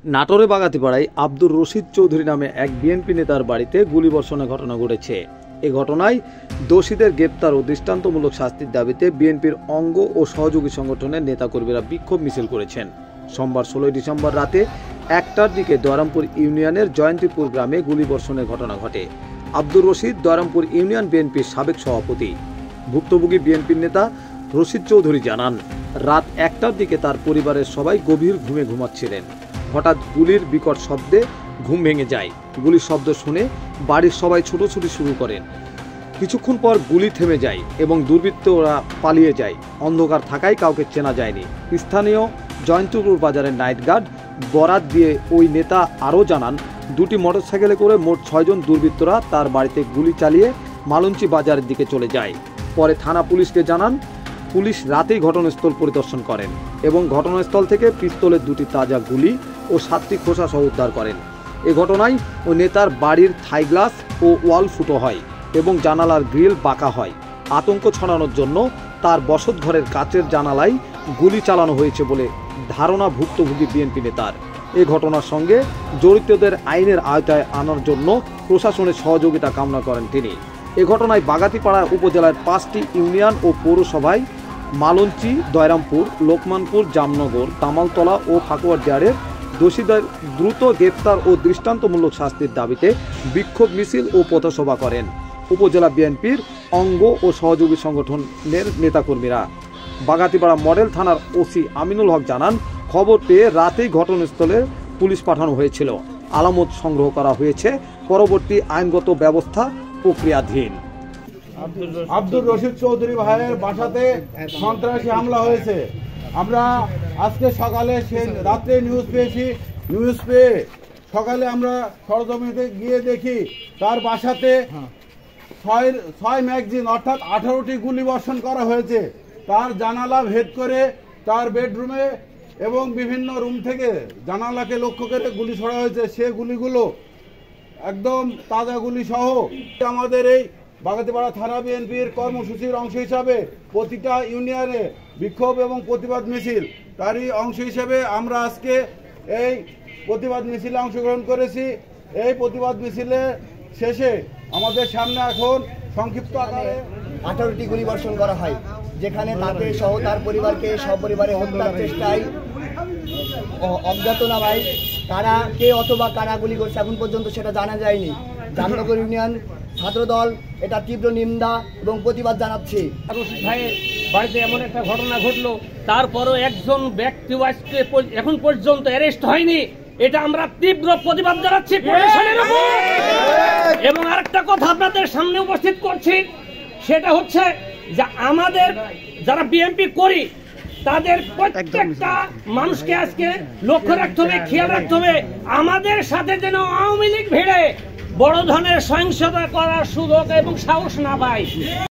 নাটোরে বাগাতিপাড়ায় আব্দুর রশিদ চৌধুরী নামে এক বিএনপি নেতার বাড়িতে গুলিবর্ষণের ঘটনা ঘটেছে। এ ঘটনায় দোষীদের গ্রেপ্তার ও দৃষ্টান্তমূলক শাস্তির দাবিতে বিএনপির অঙ্গ ও সহযোগী সংগঠনের নেতাকর্মীরা বিক্ষোভ মিছিল করেছেন। সোমবার 16 ডিসেম্বর রাতে 1টার দিকে দয়রামপুর ইউনিয়নের জয়ন্তীপুর গ্রামে গুলিবর্ষণের ঘটনা ঘটে। আব্দুর রশিদ দয়রামপুর ইউনিয়ন বিএনপির সাবেক সভাপতি। ভুক্তভোগী বিএনপির নেতা রশিদ চৌধুরী জানান, রাত 1টার দিকে তার পরিবারের সবাই গভীর ঘুমে ঘুমাচ্ছিলেন। হঠাৎ গুলির বিকট শব্দে ঘুম ভেঙে যায়। গুলির শব্দ শুনে বাড়ির সবাই ছুটোছুটি শুরু করেন। কিছুক্ষণ পর গুলি থেমে যায় এবং দুর্বৃত্তরা পালিয়ে যায়। অন্ধকার থাকায় কাউকে চেনা যায়নি। স্থানীয় জয়ন্তপুর বাজারের নাইট গার্ড বরাত দিয়ে ওই নেতা আরও জানান, 2টি মোটরসাইকেলে করে মোট 6 জন দুর্বৃত্তরা তার বাড়িতে গুলি চালিয়ে মালঞ্চি বাজারের দিকে চলে যায়। পরে থানা পুলিশকে জানান। পুলিশ রাতেই ঘটনাস্থল পরিদর্শন করেন এবং ঘটনাস্থল থেকে পিস্তলের 2টি তাজা গুলি ও 7টি খোসা সহ উদ্ধার করেন। এ ঘটনায় ওই নেতার বাড়ির থাই গ্লাস ও ওয়াল ফুটো হয় এবং জানালার গ্রিল বাঁকা হয়। আতঙ্ক ছড়ানোর জন্য তার বসতঘরের কাচের জানালায় গুলি চালানো হয়েছে বলে ধারণা ভুক্তভোগী বিএনপি নেতার। এ ঘটনার সঙ্গে জড়িতদের আইনের আওতায় আনার জন্য প্রশাসনের সহযোগিতা কামনা করেন তিনি। এ ঘটনায় বাগাতিপাড়া উপজেলার 5টি ইউনিয়ন ও পৌরসভায় মালঞ্চি, দয়রামপুর, লোকমানপুর, জামনগর, তামালতলা ও ফাকুয়ারদিয়ারের দোষীদের দ্রুত গ্রেপ্তার ও দৃষ্টান্তমূলক শাস্তির দাবিতে বিক্ষোভ মিছিল ও পথসভা করেন উপজেলা বিএনপির অঙ্গ ও সহযোগী সংগঠনের নেতাকর্মীরা। বাগাতিপাড়া মডেল থানার ওসি আমিনুল হক জানান, খবর পেয়ে রাতেই ঘটনাস্থলে পুলিশ পাঠানো হয়েছিল। আলামত সংগ্রহ করা হয়েছে। পরবর্তী আইনগত ব্যবস্থা প্রক্রিয়াধীন। আব্দুর রশিদ চৌধুরী ভাইয়ের বাসাতে সন্ত্রাসী হামলা হয়েছে। আমরা আজকে সকালে রাত্রে নিউজ পেয়েছি। নিউজ পেয়ে সকালে আমরা সরজমিনে গিয়ে দেখি তার বাসাতে 6 ম্যাগাজিন অর্থাৎ 18টি গুলি বর্ষণ করা হয়েছে। তার জানালা ভেদ করে তার বেডরুমে এবং বিভিন্ন রুম থেকে জানালাকে লক্ষ্য করে গুলি ছোড়া হয়েছে। সে গুলিগুলো একদম তাজা গুলি সহ। আমাদের এই বাগাতিপাড়া থানা বিএনপির কর্মসূচির অংশ হিসাবে প্রতিটা ইউনিয়নে বিক্ষোভ এবং প্রতিবাদ মিছিল, তারই অংশ হিসেবে আমরা আজকে এই প্রতিবাদ মিছিলে অংশগ্রহণ করেছি। এই প্রতিবাদ মিছিলে শেষে আমাদের সামনে এখন সংক্ষিপ্ত আকারে 18টি গুলি বর্ষণ করা হয়, যেখানে তাকে সহ তার পরিবারকে সপরিবারে হত্যার চেষ্টায় অজ্ঞাতনামায় কারা কে অথবা কারা গুলি করছে এখন পর্যন্ত সেটা জানা যায়নি। জামনগর ইউনিয়ন ছাত্রদল এটা তীব্র নিন্দা এবং প্রতিবাদ জানাচ্ছি। রশিদ ভাইয়ের বাড়িতে এমন একটা ঘটনা ঘটলো, তারপরও একজন ব্যক্তি এখন পর্যন্ত অ্যারেস্ট হয়নি। এটা আমরা তীব্র প্রতিবাদ জানাচ্ছি প্রশাসনের উপর। এবং আরেকটা কথা আপনাদের সামনে উপস্থিত করছি, সেটা হচ্ছে যে আমাদের যারা বিএনপি করি তাদের প্রত্যেকটা মানুষকে আজকে লক্ষ্য রাখতে হবে, খেয়াল রাখতে হবে, আমাদের সাথে যেন আওয়ামী লীগ ভিড়ে বড় ধরনের সহিংসতা করার সুযোগ এবং সাহস না পায়।